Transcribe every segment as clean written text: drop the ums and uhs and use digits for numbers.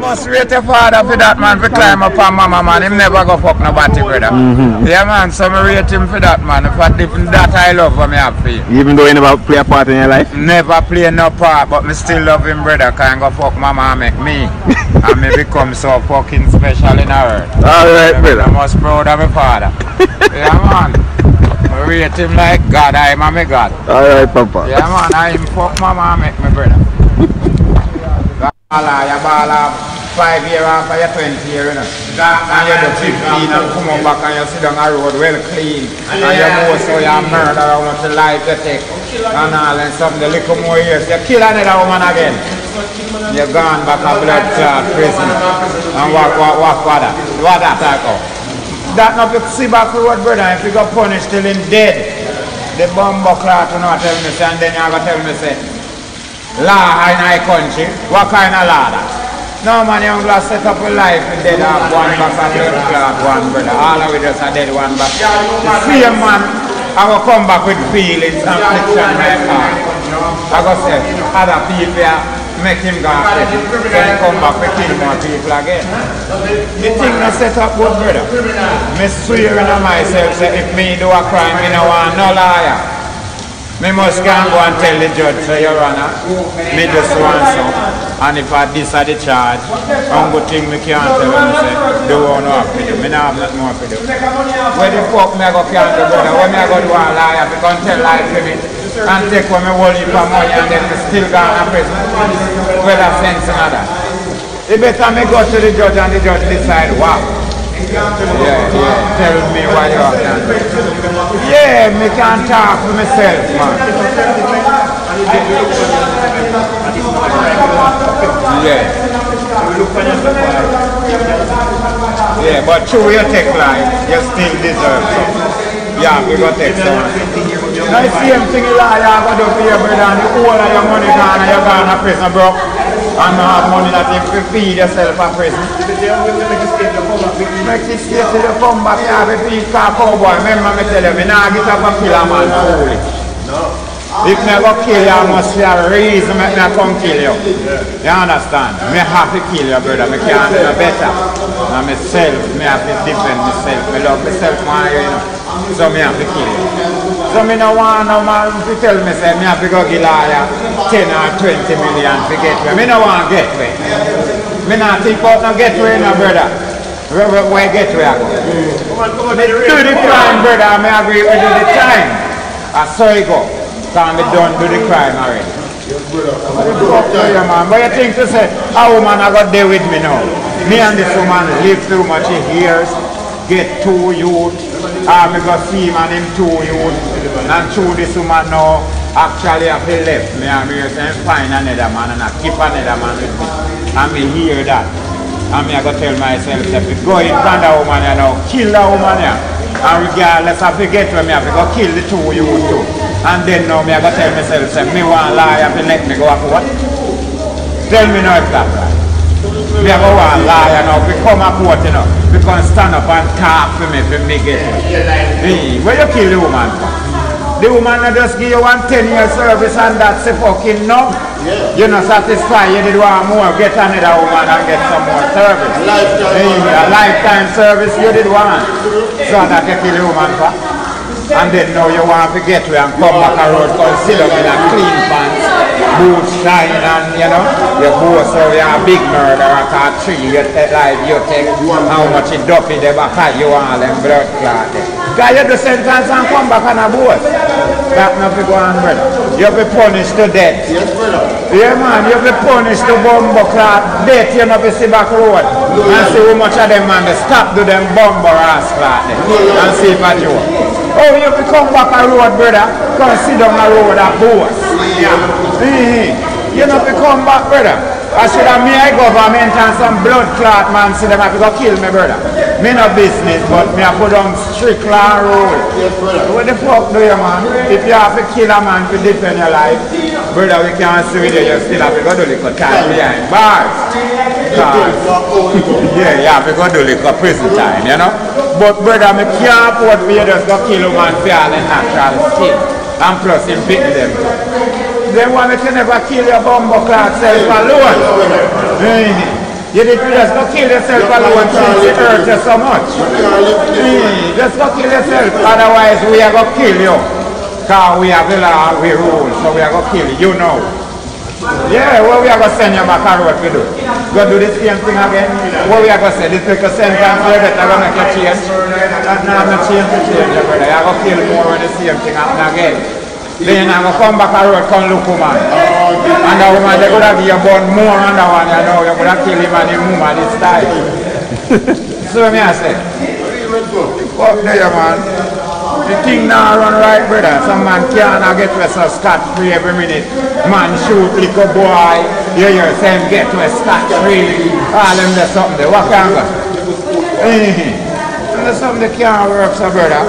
must rate your father for that, man, for climb up on mama, man. Him never go fuck nobody, brother. Yeah, man, so I rate him for that, man. For that I love what I have for you. Even though you never play a part in your life? Never play no part, but I still love him, brother. Cause I go fuck mama and make me. And me become so fucking special in her earth. Alright, brother. I'm most proud of my father. Yeah, man. I rate him like God. I am my God. Alright, Papa. Yeah, man. I am fuck mama and make me, brother. You ball 5 years after your 20 years, you know. And you do 15 and come on back and you sit on a road well clean. And you know so you murder how much life you take. And all and something, a little more years. You kill another woman again. You're gone back to blood clot prison. And what for that? What that talk about? That not you see back road, brother, if you go punished till him dead. The bumbo clot will not tell me say, and then you go tell me say, law in our country, what kind of law that? No man, you're going to set up a life with dead off one back and blood clot one, brother. All of it just a dead one back. The same man, I will come back with feelings and affliction in my heart. I go say, other people make him go after him. Then come back to kill more people again. The thing I set up good, brother. I swear in myself, say if me do a crime, I don't want no liar. Me must go and tell the judge, say, Your Honor, me just want some. And if I decide the charge, one good thing me can't tell him, say, do what I have to do. Me not have nothing more to do. Where the fuck me I go can't do, brother? When me I go do a liar, I can tell lies to me. And take what me hold for money and then me still go to prison. Well, a sense in that. It better me go to the judge and the judge decide what. Yeah, tell me what you have done. Yeah, me can talk for myself, man. Yeah, but true you take life, you still deserve some. Yeah, we go take some. Now the same thing you lie, you go do for your brother and the whole of your money gone and you're gone to prison, bro. And not have money that you can feed yourself at prison. Make it stay till you come back, you have a piece of cowboy. Remember me tell you, I don't get up and kill a man foolish. If I go kill you, I must have a reason make me come kill you. You understand? I have to kill you, brother. I can't do no better. And myself, I have to defend myself. I love myself, man, you know. So I have to kill you. So I don't want no man to tell me, say, I have to go give lawyer 10 or 20 million to get away. I don't want to get away. I don't think about no get away, no, brother. Where get away I go? Do the crime, brother. I agree with do the time. I saw you go. Because I done do the crime already. What you think to say, a woman I got there with me now? Me and this woman live too much years, get 2 youth. I go see him and him 2 youth. And through this woman now, actually I feel left me and me say find another man and I keep another man with me. And me hear that. And me I go tell myself that if go in front of the woman you know, kill the woman here. And regardless I forget when me I go kill the 2 youth too. And then now me I go tell myself say me want lie and let me go after what? Tell me now if that's right. Me I go want lie now become a court you know. Because stand up and talk for me get it. Hey, where you kill the woman for? The woman not just give you 1 10-year service and that's a fucking no. Yeah. You're not satisfied, you did want more, get another woman and get some more service. A lifetime service you did want. So that you kill the woman for. And then now you want to get away and come back a road, consider in a clean pants, boots shine and you know, you go so you're a big murderer at a tree, you take life, you take how much it dumpy the back of you all them blood clot. Because you do sentence and come back on a boat. That not be going brother. You'll be punished to death. Yes, brother. Yeah man, you'll be punished to bumbo clot death, you know be see back road. And see how much of them man they stop do them bumbo ass clot and see if I do. Oh, you come back a road, brother, consider a road a boss. You know, come back, brother. I should have me a government and some blood clot man see them have to go kill me, brother. Me no business, but me I put on strict law rule. Yes, brother. What the fuck do you, man? If you have to kill a man to defend your life, brother, we can't see with you, you still have to go do little time behind bars. Yeah, you have to go do little prison time, you know? But brother, I can't afford for you just go kill a man for all the natural skin. And plus him beat them too. Then want me to never kill your bumbo clot self alone. You did just go kill yourself alone since it hurt you so much. Just go kill yourself, otherwise we are going to kill you. Because we have the law, we rule, so we are going to kill you, you know. Yeah, well, we are going to send you back a road to do. Go do the same thing again. What we are going to say, this little sentence you better going to make a change. That's not a change to change, brother. You are going to kill more when the same thing happen again. Then I'm going to come back a road, come look woman. And the woman, they could have given born more on that one, you know. You could have killed him and him woman this time. So what I say? Fuck there, man. The thing now run right, brother. Some man can't get to a scot-free every minute. Man shoot little boy. You hear them get to a scot-free. All them there's something there. What can go? There's something that can't work, so brother.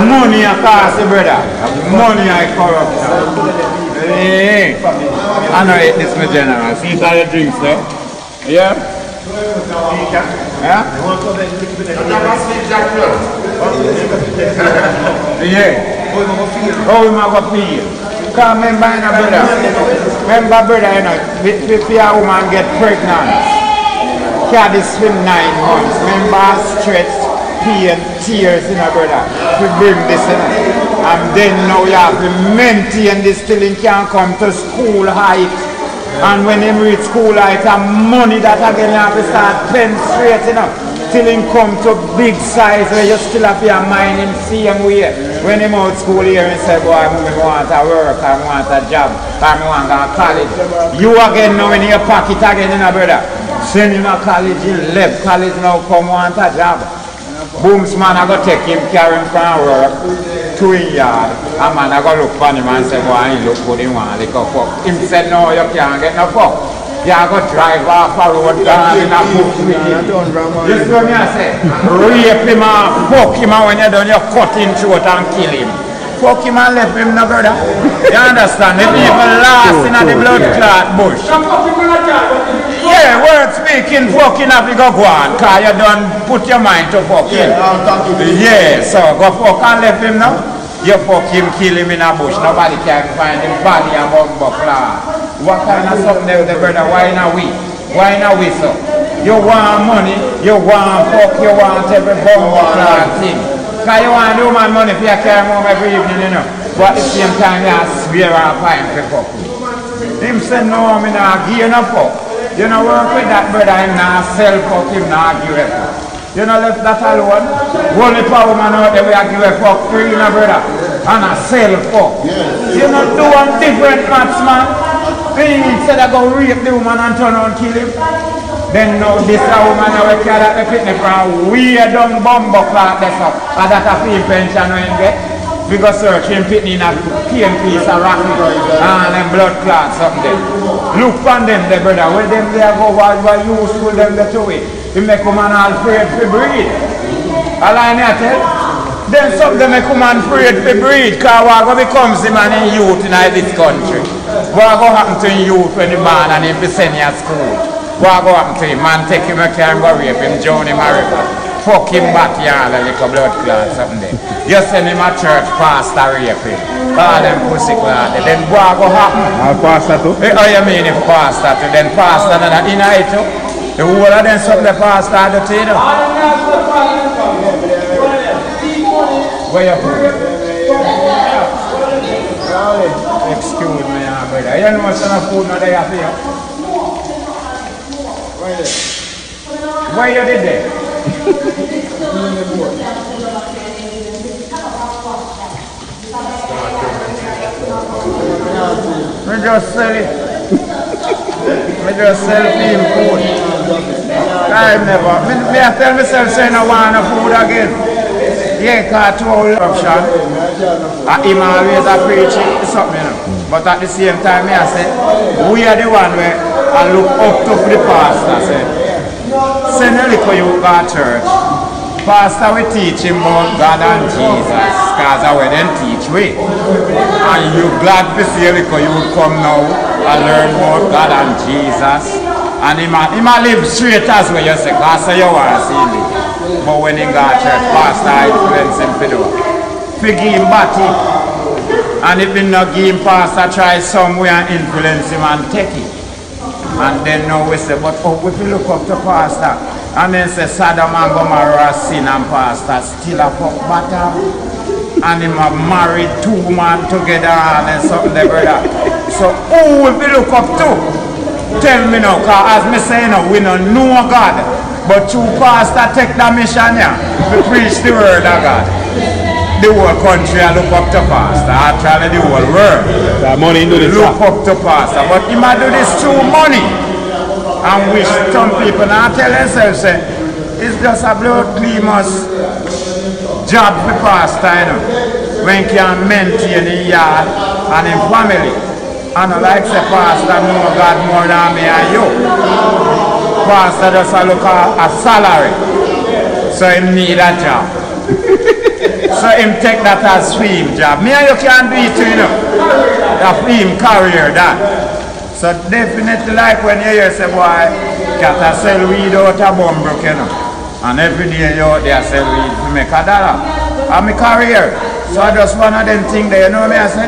Money I cost, brother. Money I corrupt. I know it, this my general. See all your drinks though? Yeah? Yeah? Yeah. How am I going to feel? Because remember, brother, you know, if a woman get pregnant, carry this for 9 months. Remember, stretch, pain, tears, you know, brother, to bring this, you know. And then now you have to maintain this till he can come to school height. And when him reach school height, and money that again you have to start paying straight, you know, till him come to big size where you still have your mind in same way. When him out school here and say, boy, I want to work, I want a job, I want to go to college. You again now in your pocket again, you know, brother. Send him to college, he left college now, come want a job. Booms man, I go take him, carry him from work to his yard. And man, I go look for him and say, boy, he look good, he want to go fuck. Him said, no, you can't get no fuck. You go drive off a road, down in a book with him. This is what I say. Rape him and fuck him, and when you're done, you cut him throat and kill him. Fuck him and left him, no brother. You understand? It even last in the blood clot bush. Yeah, word speaking, fucking have to go on, because you done put your mind to fucking. Yeah, so go fuck and left him now. You fuck him, kill him in a bush. Nobody can find him body and bumbo clot. What kind of something there, brother? Why not we? Why not we, so? You want money, you want fuck, you want every bumbo clot thing. Because you want human money for you carry home every evening, you know. But at the same time, you swear and fine for fuck. Him say, no, I'm not give you no fuck. You know, work with that brother, him not sell fuck, him not give a fuck. You know, left that alone. Only power woman out there, we are give a fuck free, you know, brother. And a sell fuck. You know, do one different maths, man. Instead of go rape the woman and turn on kill him. Then now this a woman we carry that the fitness from way down bumbo clock that's up. And that a fee pension when him get. We go search him pitting in a cane piece of rock and them blood clots something there. Look on them there, brother. Where them there go what useful them there to it. He make woman all afraid to breathe. All I know tell. Then some them make woman afraid to breathe because what becomes the man in youth in this country. What go happen to him youth when the man and him be sent at school? What go happen to him? Man take him a car and go rape him, drown him a river. Fuck him back here like a blood clot something there. You send him a church pastor rape him. All them pussy clot. Then what go happen? Pastor too? Oh, you mean if pastor too? Then pastor not in it too? The whole of them something the pastor do to you know? Where you from? Excuse me, brother. You know what's on the food now they have here? Where you did there? We just sell it. We just sell him food. I never. Me I tell myself say no want no food again. Yeah, because to our option. Him always a preaching something, you know. But at the same time, I say, we are the one where I look up to the pastor. Say, send a little you go to church. Pastor will teach him about God and Jesus, because I will then teach we. And you glad to see a little you come now and learn about God and Jesus. And he might live straight as well, you say, because you want to see me. But when he got to church, pastor influence him to do. We give him body. And if we not give him pastor, try somewhere and influence him and take it. And then now we say, but oh, if you look up to pastor, and then say Sodom and Gomorrah sin and pastor still a fuck bottom. And him have married 2 men together and then something there, brother. So who will we look up to? Tell me now, because as me say now, we don't know God. But you pastor take the mission here to preach the word of God. The whole country look up to pastor, actually the whole world. Money into this look up to pastor. But he might do this through money. And wish some people now tell themselves, say, it's just a blood cleaners job for pastor, you know, when he can maintain the yard and his family. And like say pastor know God more than me and you. Pastor just look at a salary. So he need a job. So him take that as film job. Me and you can do it too, you know. A film career that. So definitely like when you hear say boy, cat a sell weed out of Bumbrook, you know. And every day you out there sell weed to make $1. I'm a career. So I just one of them things there, you know what I say?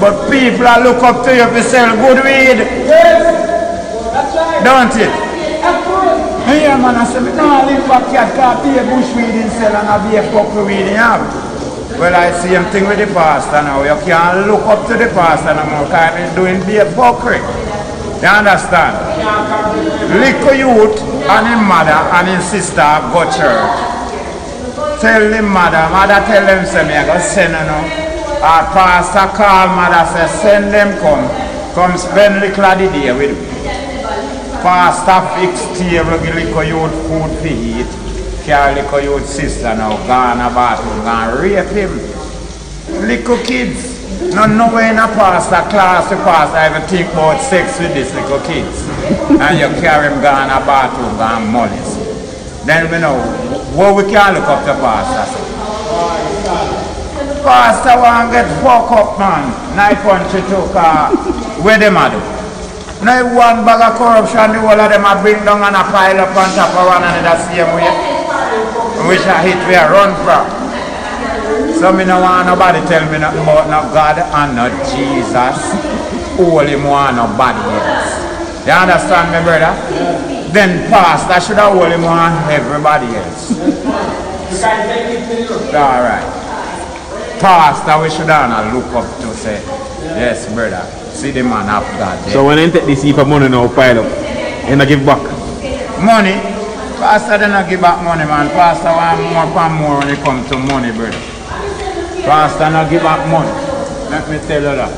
But people are look up to you to sell good weed. Don't it? Hey man, I say, me don't live back here, can't be a bush weed in sell and I be a fuck weed in have. Well, I see him thing with the pastor now. You can't look up to the pastor no more because he's doing be a fuckery. You understand? Little youth and his mother and his sister go church. Tell the mother tell them say me I go send her now. Our pastor call mother say send them come spend little of the day with me. Pastor fix table, give little youth food to eat. Carry little youth sister now gone a bathroom, gone rape him. Little kids. No nowhere in a pastor class the pastor ever think about sex with these little kids. And you carry him gone a bathroom, gone molest. Then we know what we can look up to pastor. Pastor want get fuck up man. Night country took where them are do. Now one bag of corruption the whole of them are bring down and a pile up on top of one another same way. Which I hit where I run from. So me no want nobody tell me nothing about no God and no Jesus. Only want nobody else. You understand me, brother? Then pastor should have only want everybody else. Alright. Pastor we should have look up to say, yes brother, see the man of God. So when they take this heap of money now pile up, and I give back? Money? Pastor don't give back money, man. Pastor want more and more when it comes to money, brother. Pastor don't give back money. Let me tell you that.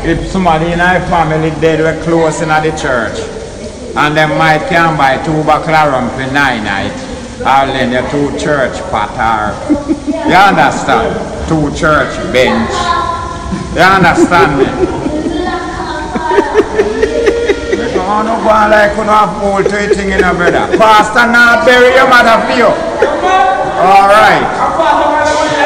If somebody in our family dead we're close in the church, and they might can buy 2 buckle of rum for 9 night, I'll lend you 2 church patter. You understand? 2 church bench. You understand me? I don't go on like you don't have hold to it thing in a brother. Pastor not bury your mother for you. Alright.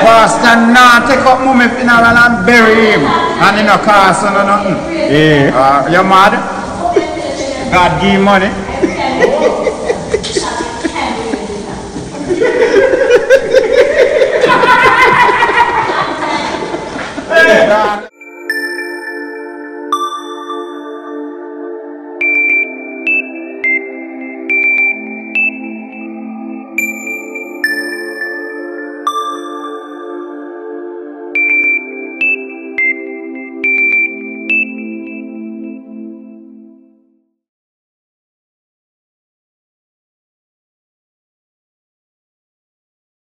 Pastor not take up mummy funeral and bury him. And in a castle or nothing. Yeah. You mad? God give money.